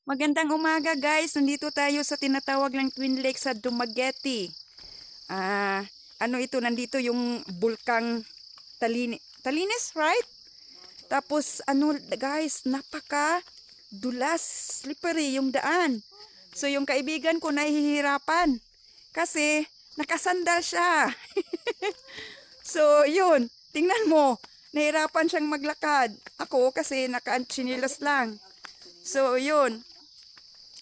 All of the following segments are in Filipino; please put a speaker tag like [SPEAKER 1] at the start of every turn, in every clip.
[SPEAKER 1] Magandang umaga guys, nandito tayo sa tinatawag ng Twin Lakes sa Dumaguete. Ah, ano ito, nandito yung bulkang Talines, right? Tapos ano guys, napaka dulas, slippery yung daan. So yung kaibigan ko nahihirapan kasi nakasandal siya. So yun, tingnan mo, nahirapan siyang maglakad. Ako kasi naka-chinilas lang. So yun,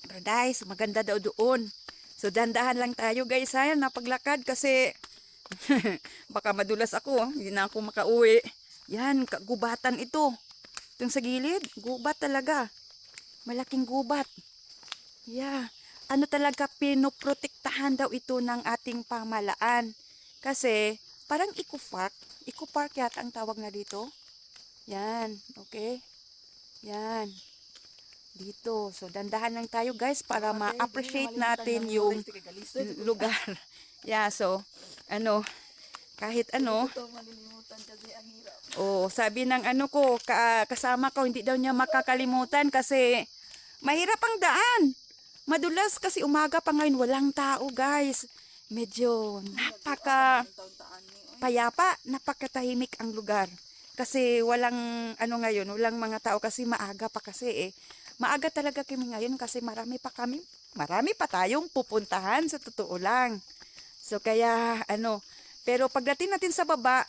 [SPEAKER 1] Paradise, maganda daw doon. So, dandahan lang tayo guys ha, napaglakad kasi baka madulas ako, hindi na ako makauwi. Yan, gubatan ito. Itong sa gilid, gubat talaga. Malaking gubat. Yeah. Ano talaga, pinoprotektahan daw ito ng ating pamalaan. Kasi, parang eco-park. Eco-park yata ang tawag na dito. Yan, okay. Yan. Dito. So, dandahan lang tayo guys para ma-appreciate natin yung lugar. Yeah, so, kahit sabi ng kasama ko, hindi daw niya makakalimutan kasi mahirap ang daan. Madulas kasi umaga pa ngayon, walang tao guys. Medyo napaka payapa, napakatahimik ang lugar. Kasi walang ngayon, walang mga tao kasi maaga pa kasi eh. Maaga talaga kami ngayon kasi marami pa tayong pupuntahan sa totoo lang. So kaya pero pagdating natin sa baba,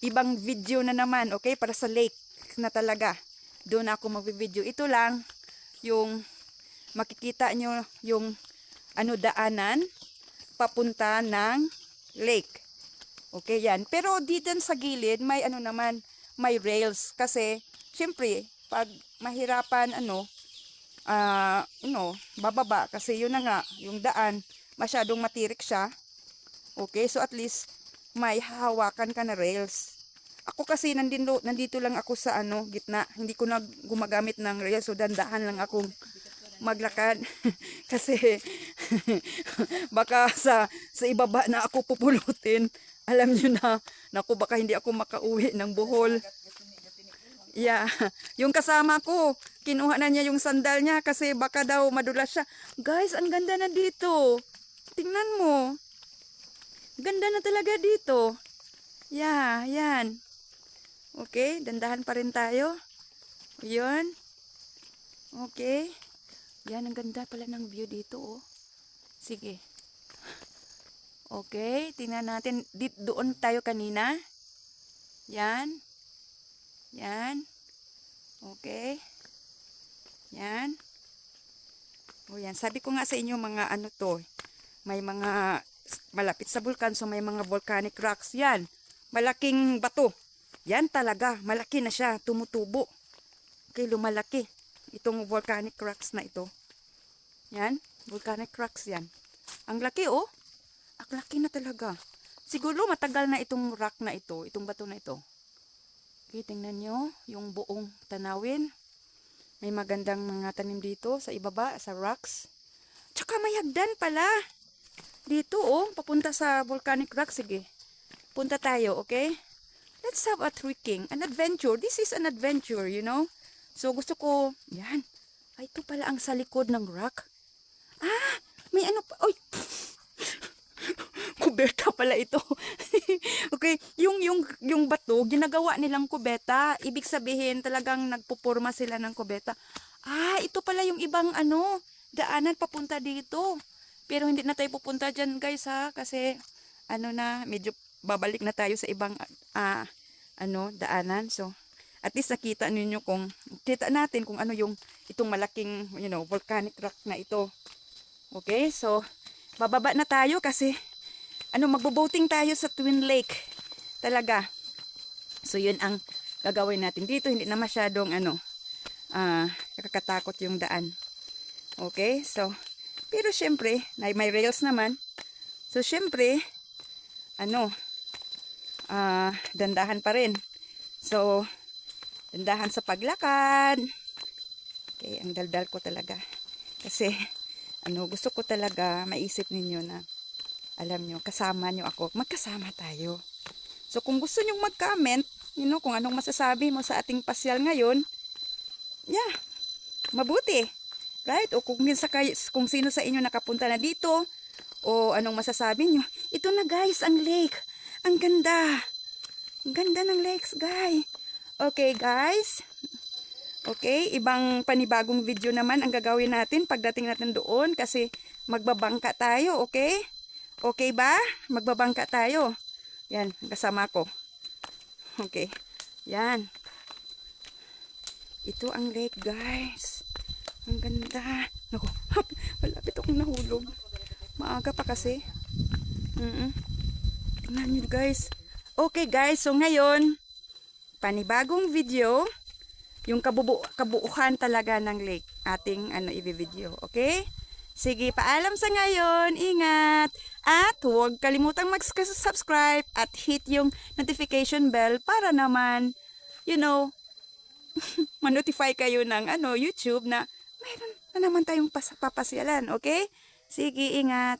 [SPEAKER 1] ibang video na naman, okay? Para sa lake na talaga. Doon ako magvi-video. Ito lang yung makikita nyo yung daanan papunta ng lake. Okay, yan. Pero dito sa gilid, may may rails. Kasi, syempre, pag mahirapan, bababa. Kasi yun na nga, yung daan, masyadong matirik siya. Okay, so at least, may hawakan ka na rails. Ako kasi, nandito lang ako sa gitna. Hindi ko na gumagamit ng rails. So, dandahan lang akong maglakad. Kasi, baka sa ibaba na ako pupulutin. Alam nyo na, naku, baka hindi ako makauwi ng Bohol. Yeah. Yung kasama ko, kinuha na niya yung sandal niya kasi baka daw madulas siya. Guys, ang ganda na dito. Tingnan mo. Ganda na talaga dito. Yeah, yan. Okay, dandahan pa rin tayo. Yun. Okay. Yan, ang ganda pala ng view dito, oh. Sige. Okay, tingnan natin. Doon tayo kanina. Yan. Yan. Okay. Yan. O yan. Sabi ko nga sa inyo mga may mga malapit sa bulkan. So may mga volcanic rocks. Yan. Malaking bato. Yan talaga. Malaki na siya. Tumutubo. Okay, lumalaki. Itong volcanic rocks na ito. Yan. Volcanic rocks yan. Ang laki oh. Ang laki na talaga. Siguro matagal na itong rock na ito. Itong bato na ito. Okay, tingnan nyo yung buong tanawin. May magandang mga tanim dito sa ibaba, sa rocks. Tsaka may hagdan pala. Dito oh, papunta sa volcanic rock. Sige, punta tayo, okay? Let's have a trekking, an adventure. This is an adventure, you know? So gusto ko, yan. Ay, ito pala ang sa likod ng rock. Ah, may pa. Oy, kubeta pala ito. Okay, yung bato, ginagawa nilang kubeta. Ibig sabihin, talagang nagpupurma sila ng kubeta. Ah, ito pala yung ibang daanan papunta dito. Pero hindi na tayo pupunta dyan, guys, ha? Kasi, medyo babalik na tayo sa ibang, daanan. So, at least nakita natin kung ano yung, itong malaking, volcanic rock na ito. Okay, so, bababa na tayo kasi, magbo-boating tayo sa Twin Lake. Talaga. So, yun ang gagawin natin dito. Hindi na masyadong, nakakatakot yung daan. Okay? So, pero syempre, may rails naman. So, syempre, dandahan pa rin. So, dandahan sa paglakad. Okay, ang daldal ko talaga. Kasi, gusto ko talaga maisip ninyo na alam nyo, kasama nyo ako. Magkasama tayo. So, kung gusto nyo mag-comment, kung anong masasabi mo sa ating pasyal ngayon, yeah, mabuti. Right? O kung sino sa inyo nakapunta na dito, o anong masasabi nyo. Ito na guys, ang lake. Ang ganda. Ang ganda ng lakes, guys. Okay, guys. Okay, ibang panibagong video naman ang gagawin natin pagdating natin doon kasi magbabangka tayo, okay? Okay ba? Magbabangka tayo. Yan, kasama ko. Okay. Yan. Ito ang lake, guys. Ang ganda. Naku, malapit akong nahulog. Maaga pa kasi. Tingnan nyo, guys. Okay, guys. So, ngayon, panibagong video. Yung kabuuhan talaga ng lake. Ating i-video. Okay? Sige, paalam sa ngayon. Ingat. At huwag kalimutang mag-subscribe at hit yung notification bell para naman, ma-notify kayo ng YouTube na mayroon na naman tayong papasyalan. Okay? Sige, ingat.